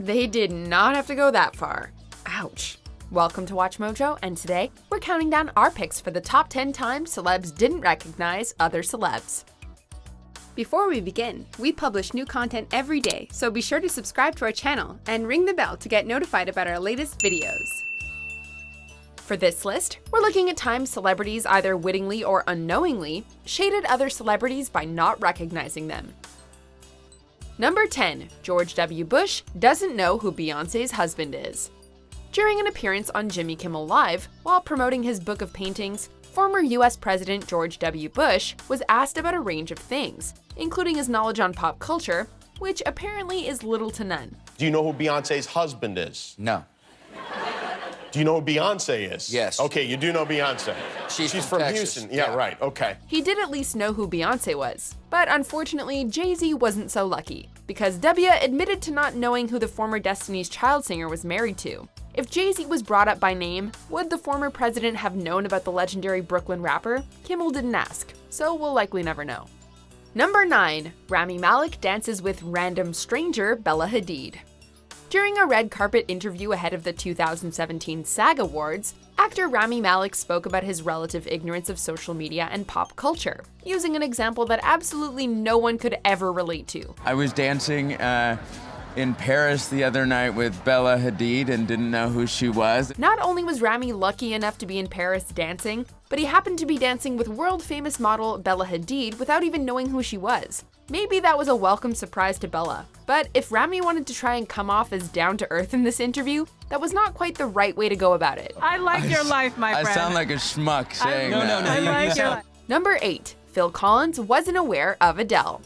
They did not have to go that far. Ouch. Welcome to Watch Mojo, and today we're counting down our picks for the top 10 times celebs didn't recognize other celebs. Before we begin, we publish new content every day, so be sure to subscribe to our channel and ring the bell to get notified about our latest videos. For this list, we're looking at times celebrities either wittingly or unknowingly shaded other celebrities by not recognizing them. Number 10. George W. Bush doesn't know who Beyonce's husband is. During an appearance on Jimmy Kimmel Live, while promoting his book of paintings, former US President George W. Bush was asked about a range of things, including his knowledge on pop culture, which apparently is little to none. Do you know who Beyonce's husband is? No. Do you know who Beyonce is? Yes. Okay, you do know Beyonce. She's from Texas. Houston. Yeah, right, okay. He did at least know who Beyonce was, but unfortunately, Jay-Z wasn't so lucky, because W admitted to not knowing who the former Destiny's Child singer was married to. If Jay-Z was brought up by name, would the former president have known about the legendary Brooklyn rapper? Kimmel didn't ask, so we'll likely never know. Number 9. Rami Malek dances with random stranger Bella Hadid. During a red carpet interview ahead of the 2017 SAG Awards, actor Rami Malek spoke about his relative ignorance of social media and pop culture, using an example that absolutely no one could ever relate to. I was dancing in Paris the other night with Bella Hadid and didn't know who she was. Not only was Rami lucky enough to be in Paris dancing, but he happened to be dancing with world-famous model Bella Hadid without even knowing who she was. Maybe that was a welcome surprise to Bella, but if Rami wanted to try and come off as down-to-earth in this interview, that was not quite the right way to go about it. I like your life, my friend. I sound like a schmuck saying that. I like your life. Number 8. Phil Collins wasn't aware of Adele.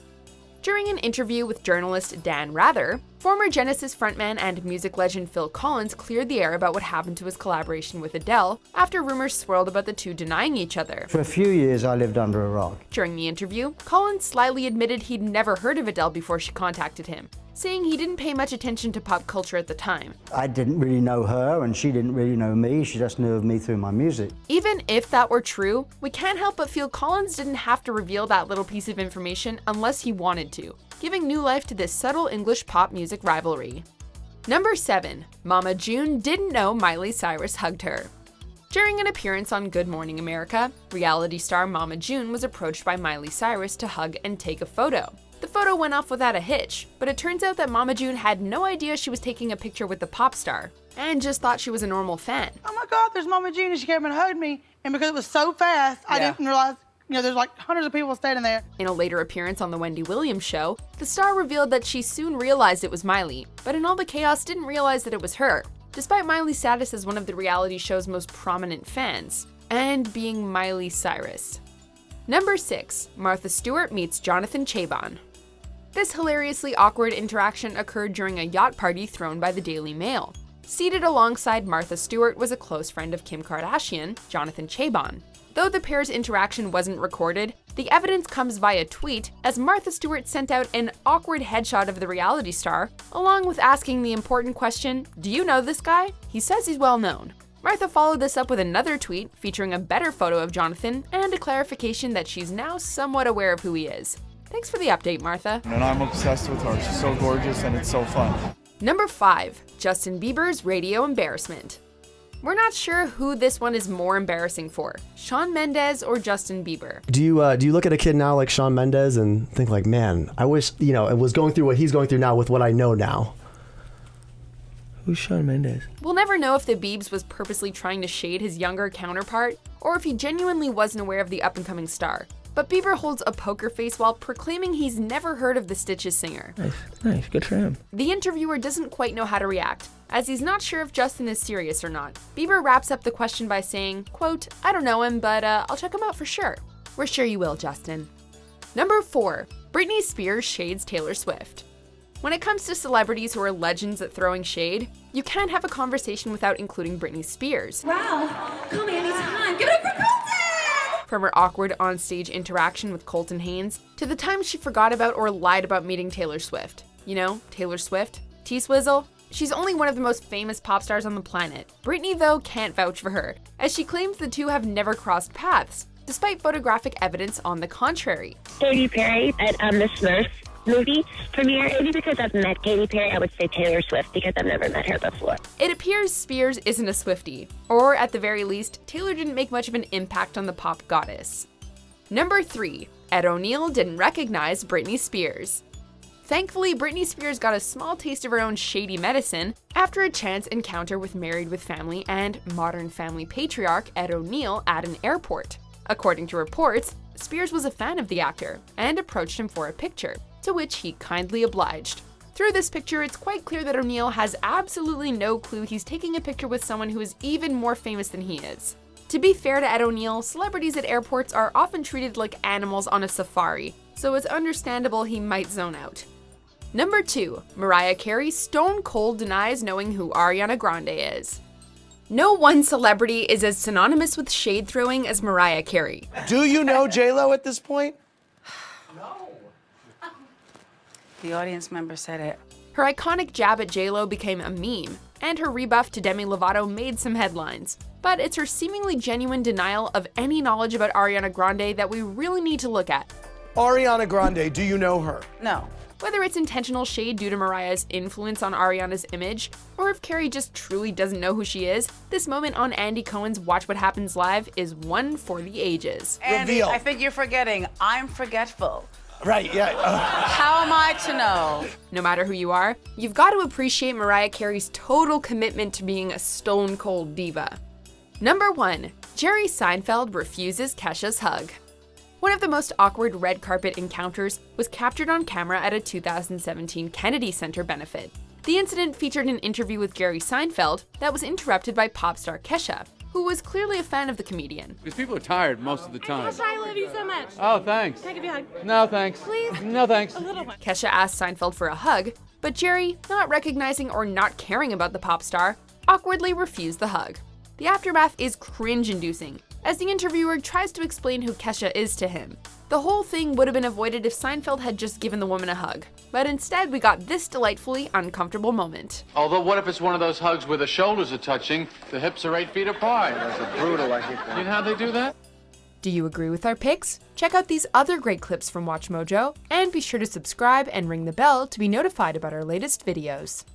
During an interview with journalist Dan Rather, former Genesis frontman and music legend Phil Collins cleared the air about what happened to his collaboration with Adele after rumors swirled about the two denying each other. For a few years, I lived under a rock. During the interview, Collins slyly admitted he'd never heard of Adele before she contacted him, saying he didn't pay much attention to pop culture at the time. I didn't really know her, and she didn't really know me. She just knew of me through my music. Even if that were true, we can't help but feel Collins didn't have to reveal that little piece of information unless he wanted to, giving new life to this subtle English pop music rivalry. Number 7. Mama June didn't know Miley Cyrus hugged her. During an appearance on Good Morning America, reality star Mama June was approached by Miley Cyrus to hug and take a photo. The photo went off without a hitch, but it turns out that Mama June had no idea she was taking a picture with the pop star, and just thought she was a normal fan. Oh my God, there's Mama June, and she came and hugged me, and because it was so fast, I didn't realize, there's like hundreds of people standing there. In a later appearance on The Wendy Williams Show, the star revealed that she soon realized it was Miley, but in all the chaos didn't realize that it was her, despite Miley's status as one of the reality show's most prominent fans, and being Miley Cyrus. Number 6. Martha Stewart meets Jonathan Cheban. This hilariously awkward interaction occurred during a yacht party thrown by the Daily Mail. Seated alongside Martha Stewart was a close friend of Kim Kardashian, Jonathan Chaibon. Though the pair's interaction wasn't recorded, the evidence comes via tweet as Martha Stewart sent out an awkward headshot of the reality star, along with asking the important question, "Do you know this guy? He says he's well known." Martha followed this up with another tweet featuring a better photo of Jonathan and a clarification that she's now somewhat aware of who he is. Thanks for the update, Martha. And I'm obsessed with her. She's so gorgeous and it's so fun. Number 5. Justin Bieber's radio embarrassment. We're not sure who this one is more embarrassing for, Shawn Mendes or Justin Bieber. Do you look at a kid now like Shawn Mendes and think like, man, I wish, it was going through what he's going through now with what I know now? Who's Shawn Mendes? We'll never know if the Biebs was purposely trying to shade his younger counterpart, or if he genuinely wasn't aware of the up-and-coming star. But Bieber holds a poker face while proclaiming he's never heard of the Stitches singer. Nice, good for him. The interviewer doesn't quite know how to react, as he's not sure if Justin is serious or not. Bieber wraps up the question by saying, quote, "I don't know him, but I'll check him out for sure." We're sure you will, Justin. Number 4. Britney Spears shades Taylor Swift. When it comes to celebrities who are legends at throwing shade, you can't have a conversation without including Britney Spears. Wow, call me anytime. Give it up for Colton! From her awkward onstage interaction with Colton Haynes, to the time she forgot about or lied about meeting Taylor Swift. You know, Taylor Swift, T-Swizzle. She's only one of the most famous pop stars on the planet. Britney, though, can't vouch for her, as she claims the two have never crossed paths, despite photographic evidence on the contrary. Katy Perry, and I'm the Smurf. movie premiere. Maybe because I've met Katy Perry, I would say Taylor Swift because I've never met her before. It appears Spears isn't a Swiftie, or at the very least, Taylor didn't make much of an impact on the pop goddess. Number 3. Ed O'Neill didn't recognize Britney Spears. Thankfully, Britney Spears got a small taste of her own shady medicine after a chance encounter with Married with Family and Modern Family patriarch Ed O'Neill at an airport. According to reports, Spears was a fan of the actor and approached him for a picture, to which he kindly obliged. Through this picture, it's quite clear that O'Neill has absolutely no clue he's taking a picture with someone who is even more famous than he is. To be fair to Ed O'Neill, celebrities at airports are often treated like animals on a safari, so it's understandable he might zone out. Number 2. Mariah Carey stone cold denies knowing who Ariana Grande is. No one celebrity is as synonymous with shade throwing as Mariah Carey. Do you know J-Lo at this point? The audience member said it. Her iconic jab at J-Lo became a meme, and her rebuff to Demi Lovato made some headlines. But it's her seemingly genuine denial of any knowledge about Ariana Grande that we really need to look at. Ariana Grande, do you know her? No. Whether it's intentional shade due to Mariah's influence on Ariana's image, or if Carey just truly doesn't know who she is, this moment on Andy Cohen's Watch What Happens Live is one for the ages. Andy, Reveal. I think you're forgetting. I'm forgetful. Right, yeah. How am I to know? No matter who you are, you've got to appreciate Mariah Carey's total commitment to being a stone-cold diva. Number 1. Jerry Seinfeld refuses Kesha's hug. One of the most awkward red carpet encounters was captured on camera at a 2017 Kennedy Center benefit. The incident featured an interview with Jerry Seinfeld that was interrupted by pop star Kesha, who was clearly a fan of the comedian. Because people are tired most of the time. Kesha, I love you so much. Oh, thanks. Can I give you a hug? No, thanks. Please? No, thanks. A little one. Kesha asked Seinfeld for a hug, but Jerry, not recognizing or not caring about the pop star, awkwardly refused the hug. The aftermath is cringe-inducing, as the interviewer tries to explain who Kesha is to him. The whole thing would have been avoided if Seinfeld had just given the woman a hug, but instead we got this delightfully uncomfortable moment. Although, what if it's one of those hugs where the shoulders are touching, the hips are 8 feet apart? That's brutal, I hate that. You know how they do that? Do you agree with our picks? Check out these other great clips from WatchMojo, and be sure to subscribe and ring the bell to be notified about our latest videos.